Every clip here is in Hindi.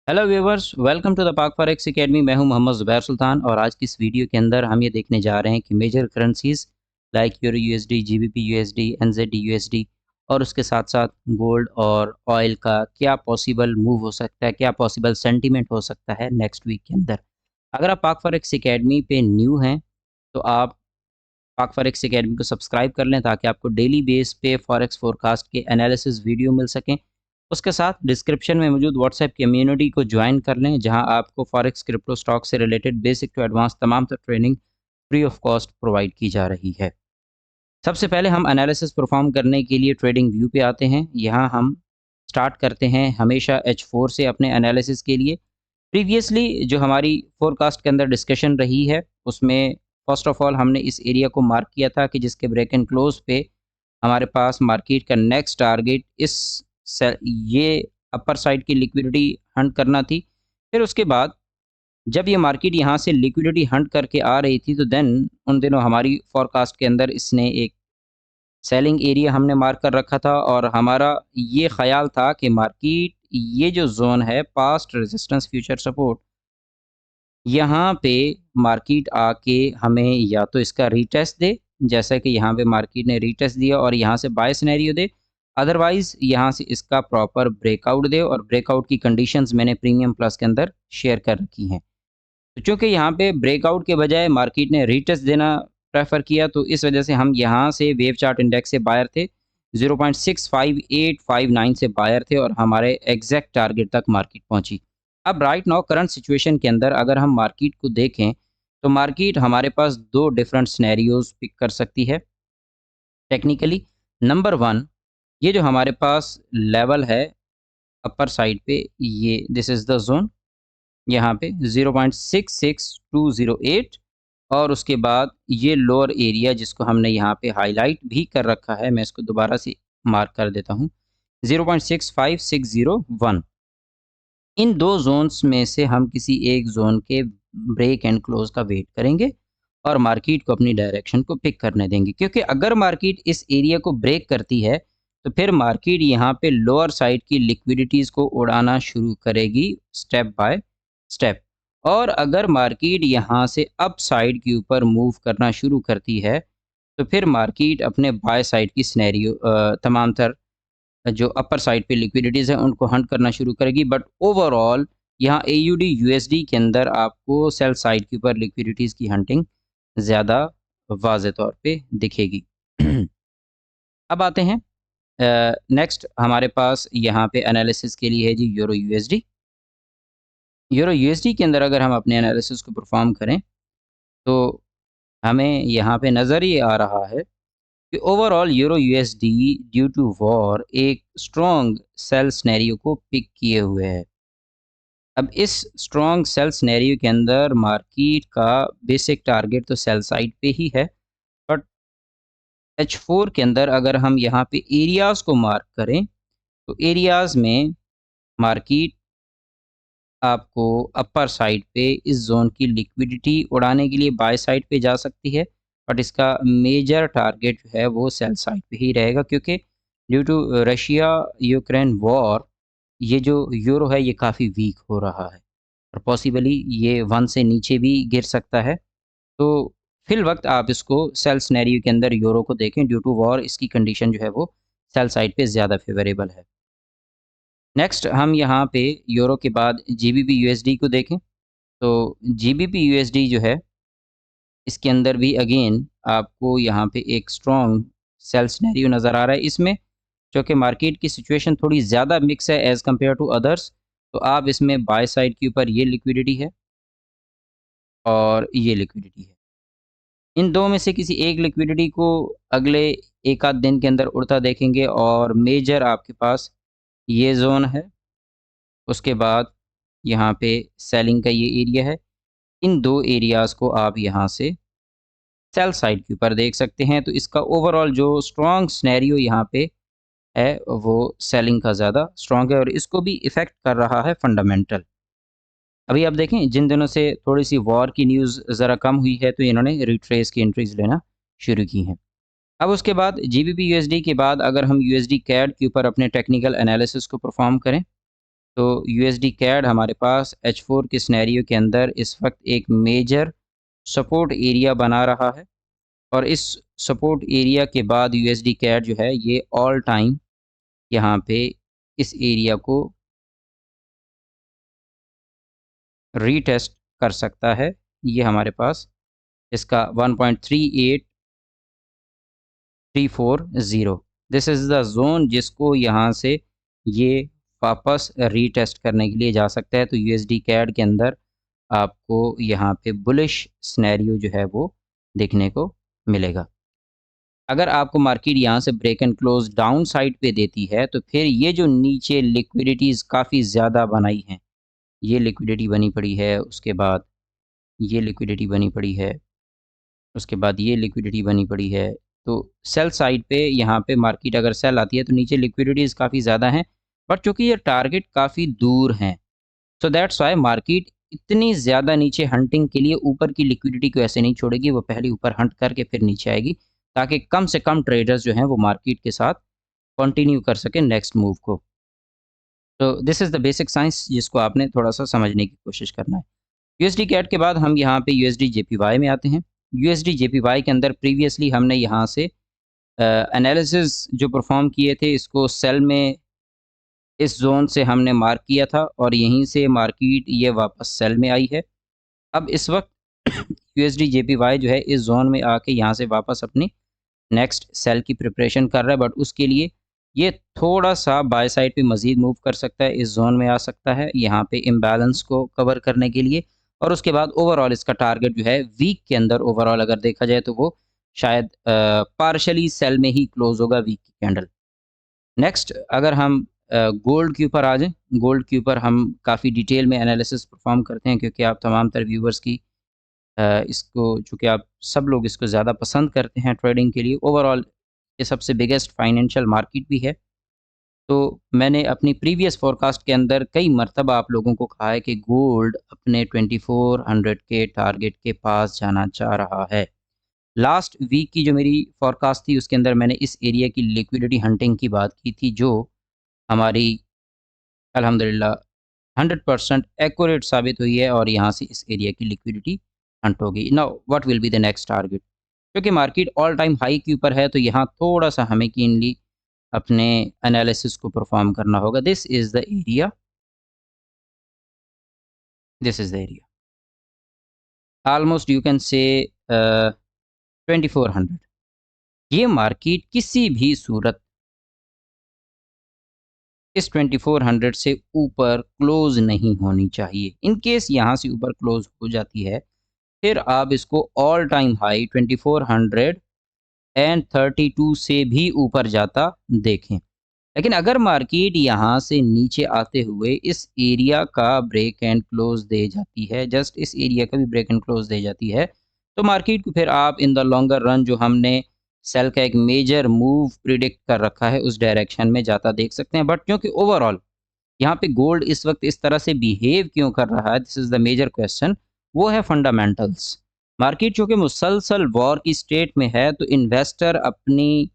Hello viewers, welcome to the Pak forex academy. मैं हूं मोहम्मद ज़ुबैर सुल्तान और आज की इस वीडियो के अंदर हम ये देखने जा रहे हैं कि major currencies like euro USD, GBP USD, NZD USD और उसके साथ साथ गोल्ड और ऑयल का क्या पॉसिबल मूव हो सकता है, क्या पॉसिबल सेंटीमेंट हो सकता है नेक्स्ट वीक के अंदर। अगर आप पाक फॉरेक्स एकेडमी पे न्यू हैं तो आप पाक फॉरेक्स एकेडमी को सब्सक्राइब कर लें ताकि आपको डेली बेस पे फॉरेक्स फोरकास्ट के एनालिसिस वीडियो मिल सकें। उसके साथ डिस्क्रिप्शन में मौजूद व्हाट्सएप कम्युनिटी को ज्वाइन कर लें, जहां आपको फॉरेक्स क्रिप्टो स्टॉक से रिलेटेड बेसिक टू एडवांस तमाम तर training free of cost provide की जा रही है। सबसे पहले हम एनालिसिस परफॉर्म करने के लिए ट्रेडिंग व्यू पे आते हैं। यहाँ हम स्टार्ट करते हैं हमेशा H4 से अपने एनालिसिस के लिए। प्रीवियसली जो हमारी फोरकास्ट के अंदर डिस्कशन रही है उसमें फर्स्ट ऑफ ऑल हमने इस एरिया को मार्क किया था कि जिसके ब्रेक एंड क्लोज पे हमारे पास मार्केट का नेक्स्ट टारगेट ये अपर साइड की लिक्विडिटी हंट करना थी। फिर उसके बाद जब ये मार्केट यहाँ से लिक्विडिटी हंट करके आ रही थी तो देन उन दिनों हमारी फोरकास्ट के अंदर इसने एक सेलिंग एरिया हमने मार्क कर रखा था और हमारा ये ख्याल था कि मार्केट ये जो जोन है पास्ट रेजिस्टेंस फ्यूचर सपोर्ट, यहाँ पे मार्केट आके हमें या तो इसका रीटेस्ट दे, जैसा कि यहाँ पे मार्केट ने रीटेस्ट दिया और यहाँ से बाय सिनेरियो दे, अदरवाइज यहाँ से इसका प्रॉपर ब्रेकआउट दे। और ब्रेकआउट की कंडीशंस मैंने प्रीमियम प्लस के अंदर शेयर कर रखी हैं। तो चूँकि यहाँ पे ब्रेकआउट के बजाय मार्केट ने रीटेस्ट देना प्रेफर किया तो इस वजह से हम यहाँ से वेव चार्ट इंडेक्स से बायर थे, 0.65859 से बायर थे और हमारे एग्जैक्ट टारगेट तक मार्केट पहुँची। अब राइट नाउ करंट सिचुएशन के अंदर अगर हम मार्केट को देखें तो मार्केट हमारे पास दो डिफरेंट सिनेरियोज पिक कर सकती है टेक्निकली। नंबर वन, ये जो हमारे पास लेवल है अपर साइड पे, ये दिस इज़ द जोन, यहाँ पे 0.66208 और उसके बाद ये लोअर एरिया जिसको हमने यहाँ पे हाईलाइट भी कर रखा है, मैं इसको दोबारा से मार्क कर देता हूँ, 0.65601। इन दो जोन्स में से हम किसी एक जोन के ब्रेक एंड क्लोज का वेट करेंगे और मार्केट को अपनी डायरेक्शन को पिक करने देंगे, क्योंकि अगर मार्केट इस एरिया को ब्रेक करती है तो फिर मार्केट यहाँ पे लोअर साइड की लिक्विडिटीज़ को उड़ाना शुरू करेगी स्टेप बाय स्टेप। और अगर मार्केट यहाँ से अप साइड के ऊपर मूव करना शुरू करती है तो फिर मार्केट अपने बाय साइड की सिनेरियो तमाम तर जो अपर साइड पे लिक्विडिटीज़ हैं उनको हंट करना शुरू करेगी। बट ओवरऑल यहाँ AUD USD के अंदर आपको सेल साइड के ऊपर लिक्विडिटीज़ की हंटिंग ज़्यादा वाज़े तौर पे दिखेगी। अब आते हैं नेक्स्ट हमारे पास यहाँ पे एनालिसिस के लिए है जी यूरो USD। यूरो USD के अंदर अगर हम अपने एनालिसिस को परफॉर्म करें तो हमें यहाँ पे नज़र ये आ रहा है कि overall euro USD due to war एक स्ट्रॉन्ग सेल सिनेरियो को पिक किए हुए है। अब इस स्ट्रॉन्ग सेल सिनेरियो के अंदर मार्केट का बेसिक टारगेट तो सेल साइड पे ही है, बट H4 के अंदर अगर हम यहाँ पे एरियाज़ को मार्क करें तो एरियाज़ में मार्केट आपको अपर साइड पे इस जोन की लिक्विडिटी उड़ाने के लिए बाय साइड पे जा सकती है, बट इसका मेजर टारगेट जो है वो सेल साइड पे ही रहेगा, क्योंकि due to Russia Ukraine war ये जो यूरो है ये काफ़ी वीक हो रहा है और पॉसिबली ये 1 से नीचे भी गिर सकता है। तो फिल वक्त आप इसको सेल सिनेरियो के अंदर यूरो को देखें, ड्यू टू वॉर इसकी कंडीशन जो है वो सेल साइड पे ज़्यादा फेवरेबल है। नेक्स्ट हम यहाँ पे यूरो के बाद GBP USD को देखें तो GBP USD जो है इसके अंदर भी अगेन आपको यहाँ पे एक स्ट्रॉन्ग सेल सिनेरियो नज़र आ रहा है इसमें, जो कि मार्केट की सिचुएशन थोड़ी ज़्यादा मिक्स है एज़ कम्पेयर टू अदर्स। तो आप इसमें बाय साइड के ऊपर ये लिक्विडिटी है और ये लिक्विडिटी है, इन दो में से किसी एक लिक्विडिटी को अगले एक आध दिन के अंदर उड़ता देखेंगे और मेजर आपके पास ये जोन है। उसके बाद यहाँ पे सेलिंग का ये एरिया है। इन दो एरियाज़ को आप यहाँ से सेल साइड के ऊपर देख सकते हैं। तो इसका ओवरऑल जो स्ट्रॉन्ग सिनेरियो यहाँ पे है वो सेलिंग का ज़्यादा स्ट्रॉन्ग है और इसको भी इफ़ेक्ट कर रहा है फंडामेंटल। अभी आप देखें जिन दिनों से थोड़ी सी वॉर की न्यूज़ ज़रा कम हुई है तो इन्होंने रिट्रेस की एंट्रीज लेना शुरू की हैं। अब उसके बाद GBP USD के बाद अगर हम USD CAD के ऊपर अपने टेक्निकल एनालिसिस को परफॉर्म करें तो यूएसडी कैड हमारे पास H4 के सिनेरियो के अंदर इस वक्त एक मेजर सपोर्ट एरिया बना रहा है और इस सपोर्ट एरिया के बाद यूएसडी कैड जो है ये ऑल टाइम यहाँ पे इस एरिया को रीटेस्ट कर सकता है। ये हमारे पास इसका 1.38340 दिस इज़ द जोन जिसको यहाँ से ये वापस रीटेस्ट करने के लिए जा सकता है। तो यूएसडी कैड के अंदर आपको यहाँ पे बुलिश सिनेरियो जो है वो देखने को मिलेगा। अगर आपको मार्केट यहाँ से break and close down side पे देती है तो फिर ये जो नीचे लिक्विडिटीज़ काफ़ी ज़्यादा बनाई हैं, ये लिक्विडिटी बनी पड़ी है, उसके बाद ये लिक्विडिटी बनी पड़ी है, उसके बाद ये लिक्विडिटी बनी पड़ी है। तो सेल साइड पे यहाँ पे मार्केट अगर सेल आती है तो नीचे लिक्विडिटीज़ काफ़ी ज़्यादा हैं, बट चूँकि ये टारगेट काफ़ी दूर हैं, सो दैट्स वाई मार्केट इतनी ज़्यादा नीचे हंटिंग के लिए ऊपर की लिक्विडिटी को ऐसे नहीं छोड़ेगी, वो पहले ऊपर हंट करके फिर नीचे आएगी ताकि कम से कम ट्रेडर्स जो हैं वो मार्केट के साथ कंटिन्यू कर सकें नेक्स्ट मूव को। तो this is the basic science जिसको आपने थोड़ा-सा समझने की कोशिश करना है। यूएसडी कैट के बाद हम यहाँ पे यूएसडी जेपीवाई में आते हैं। यूएसडी जेपीवाई के अंदर प्रीवियसली हमने यहाँ से एनालिसिस जो परफॉर्म किए थे इसको सेल में इस जोन से हमने मार्क किया था और यहीं से मार्केट ये वापस सेल में आई है। अब इस वक्त यूएसडी जेपीवाई जो है इस जोन में आके यहाँ से वापस अपनी नेक्स्ट सेल की प्रिपरेशन कर रहा है, बट उसके लिए ये थोड़ा सा बाय साइड पे मज़ीद मूव कर सकता है, इस जोन में आ सकता है यहाँ पे इम्बैलेंस को कवर करने के लिए। और उसके बाद ओवरऑल इसका टारगेट जो है वीक के अंदर ओवरऑल अगर देखा जाए तो वो शायद पार्शली सेल में ही क्लोज होगा वीक की कैंडल। नेक्स्ट अगर हम गोल्ड के ऊपर आ जाएं, गोल्ड के ऊपर हम काफ़ी डिटेल में एनालिसिस परफॉर्म करते हैं क्योंकि आप तमाम तर व्यूवर्स की इसको चूँकि आप सब लोग इसको ज़्यादा पसंद करते हैं ट्रेडिंग के लिए। ओवरऑल ये सबसे बिगेस्ट फाइनेंशियल मार्केट भी है। तो मैंने अपनी प्रीवियस फोरकास्ट के अंदर कई मरतबा आप लोगों को कहा है कि गोल्ड अपने 2400 के टारगेट के पास जाना चाह रहा है। लास्ट वीक की जो मेरी फोरकास्ट थी उसके अंदर मैंने इस एरिया की लिक्विडिटी हंटिंग की बात की थी जो हमारी अल्हम्दुलिल्लाह 100% एक्यूरेट साबित हुई है और यहाँ से इस एरिया की लिक्विडिटी हंट होगी। Now what will be the next target? क्योंकि मार्केट ऑल टाइम हाई के ऊपर है तो यहाँ थोड़ा सा हमें कीनली अपने एनालिसिस को परफॉर्म करना होगा। This is the area, this is the area almost you can say 2400। ये मार्केट किसी भी सूरत इस 2400 से ऊपर क्लोज नहीं होनी चाहिए। इन केस यहाँ से ऊपर क्लोज हो जाती है फिर आप इसको ऑल टाइम हाई 2432 से भी ऊपर जाता देखें। लेकिन अगर मार्केट यहाँ से नीचे आते हुए इस एरिया का ब्रेक एंड क्लोज दे जाती है, जस्ट इस एरिया का भी ब्रेक एंड क्लोज दे जाती है, तो मार्केट को फिर आप इन द लॉन्गर रन जो हमने सेल का एक मेजर मूव प्रिडिक्ट कर रखा है उस डायरेक्शन में जाता देख सकते हैं। बट क्योंकि ओवरऑल यहाँ पे गोल्ड इस वक्त इस तरह से बिहेव क्यों कर रहा है, this is the major question, वो है फंडामेंटल्स। मार्केट चूँकि मुसलसल वॉर की स्टेट में है तो इन्वेस्टर अपनी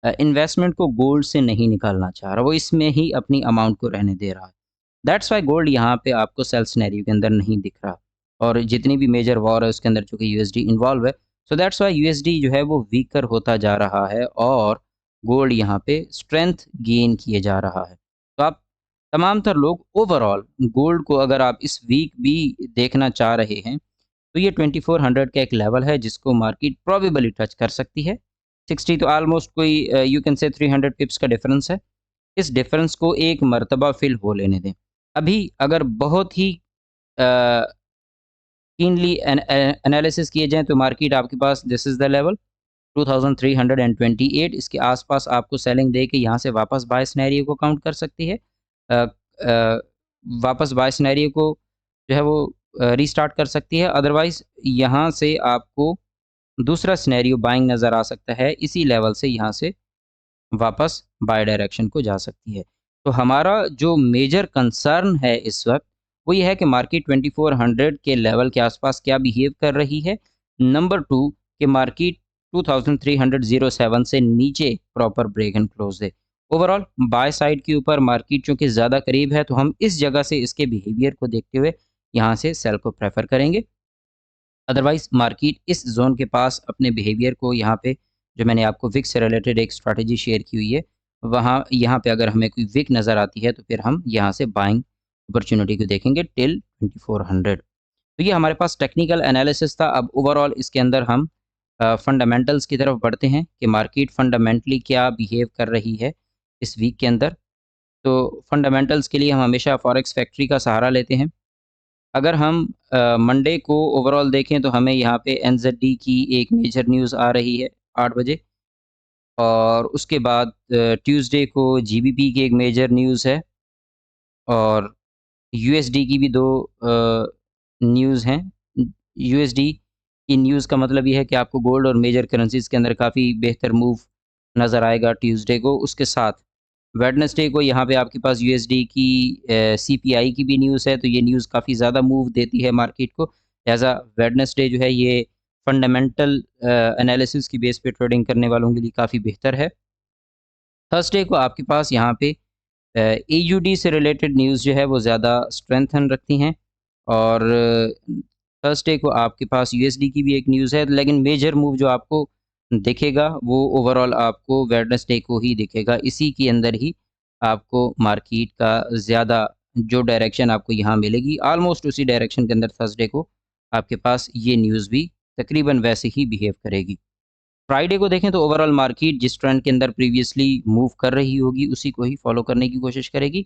इन्वेस्टमेंट को गोल्ड से नहीं निकालना चाह रहा, वो इसमें ही अपनी अमाउंट को रहने दे रहा है। दैट्स वाई गोल्ड यहाँ पे आपको सेल सिनेरियो के अंदर नहीं दिख रहा और जितनी भी मेजर वॉर है उसके अंदर चूँकि यूएसडी इन्वॉल्व है, सो दैट्स वाई यूएसडी जो है वो वीकर होता जा रहा है और गोल्ड यहाँ पे स्ट्रेंथ गेन किए जा रहा है। तो आप तमाम तर लोग ओवरऑल गोल्ड को अगर आप इस वीक भी देखना चाह रहे हैं तो ये 2400 का एक लेवल है जिसको मार्केट प्रोबेबली टच कर सकती है। 60 तो ऑलमोस्ट कोई यू कैन से 300 पिप्स का डिफरेंस है। इस डिफरेंस को एक मर्तबा फिल हो लेने दें। अभी अगर बहुत ही कीनली एनालिसिस किए जाएँ तो मार्केट आपके पास दिस इज़ द लेवल 2328 इसके आसपास आपको सेलिंग दे के यहाँ से वापस बाय सिनेरियो को काउंट कर सकती है। वापस बाय सिनेरियो को जो है वो रीस्टार्ट कर सकती है। अदरवाइज़ यहाँ से आपको दूसरा सिनेरियो बाइंग नज़र आ सकता है, इसी लेवल से यहाँ से वापस बाय डायरेक्शन को जा सकती है। तो हमारा जो मेजर कंसर्न है इस वक्त वो ये है कि मार्केट 2400 के लेवल के आसपास क्या बिहेव कर रही है। नंबर 2 कि मार्केट 2307 से नीचे प्रॉपर ब्रेक एंड क्लोज है। ओवरऑल बाय साइड के ऊपर मार्केट चूँकि ज़्यादा करीब है, तो हम इस जगह से इसके बिहेवियर को देखते हुए यहाँ से सेल को प्रेफ़र करेंगे। अदरवाइज़ मार्केट इस ज़ोन के पास अपने बिहेवियर को यहाँ पे, जो मैंने आपको विक से रिलेटेड एक स्ट्रैटेजी शेयर की हुई है, वहाँ यहाँ पे अगर हमें कोई विक नज़र आती है, तो फिर हम यहाँ से बाइंग अपॉर्च्युनिटी को देखेंगे टिल 2400। तो ये हमारे पास टेक्निकल एनालिसिस था। अब ओवरऑल इसके अंदर हम फंडामेंटल्स की तरफ बढ़ते हैं कि मार्केट फंडामेंटली क्या बिहेव कर रही है इस वीक के अंदर। तो फंडामेंटल्स के लिए हम हमेशा फॉरेक्स फैक्ट्री का सहारा लेते हैं। अगर हम मंडे को ओवरऑल देखें, तो हमें यहाँ पे एनजेडी की एक मेजर न्यूज़ आ रही है 8 बजे, और उसके बाद ट्यूसडे को जीबीपी की एक मेजर न्यूज़ है, और यूएसडी की भी 2 न्यूज़ हैं। यूएसडी की न्यूज़ का मतलब ये है कि आपको गोल्ड और मेजर करेंसीज़ के अंदर काफ़ी बेहतर मूव नज़र आएगा ट्यूसडे को। उसके साथ वेडनेसडे को यहाँ पे आपके पास यूएसडी की सीपीआई की भी न्यूज़ है, तो ये न्यूज़ काफ़ी ज़्यादा मूव देती है मार्केट को। लिहाज़ा वेडनेसडे जो है ये फंडामेंटल एनालिसिस की बेस पे ट्रेडिंग करने वालों के लिए काफ़ी बेहतर है। थर्सडे को आपके पास यहाँ पे एयूडी से रिलेटेड न्यूज़ जो है वो ज़्यादा स्ट्रेंथन रखती हैं, और थर्सडे को आपके पास यूएसडी की भी एक न्यूज़ है, लेकिन मेजर मूव जो आपको दिखेगा वो ओवरऑल आपको वेडनेसडे को ही दिखेगा। इसी के अंदर ही आपको मार्केट का ज़्यादा जो डायरेक्शन आपको यहाँ मिलेगी, ऑलमोस्ट उसी डायरेक्शन के अंदर थर्सडे को आपके पास ये न्यूज़ भी तकरीबन वैसे ही बिहेव करेगी। फ्राइडे को देखें तो ओवरऑल मार्केट जिस ट्रेंड के अंदर प्रीवियसली मूव कर रही होगी, उसी को ही फॉलो करने की कोशिश करेगी।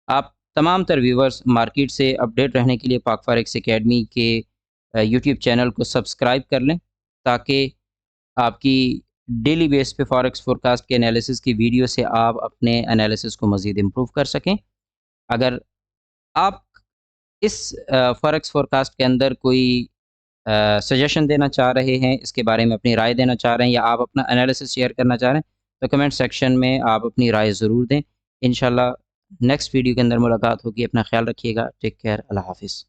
आप तमाम तर व्यूवर्स मार्केट से अपडेट रहने के लिए पाक फॉरेक्स एकेडमी के यूट्यूब चैनल को सब्सक्राइब कर लें, ताकि आपकी डेली बेस पे फॉरेक्स फोरकास्ट के एनालिसिस की वीडियो से आप अपने एनालिसिस को मज़ीद इम्प्रूव कर सकें। अगर आप इस फॉरेक्स फोरकास्ट के अंदर कोई सजेशन देना चाह रहे हैं, इसके बारे में अपनी राय देना चाह रहे हैं, या आप अपना एनालिसिस शेयर करना चाह रहे हैं, तो कमेंट सेक्शन में आप अपनी राय ज़रूर दें। इंशाल्लाह नेक्स्ट वीडियो के अंदर मुलाकात होगी। अपना ख़्याल रखिएगा। Take care. अल्लाह हाफ़िज़।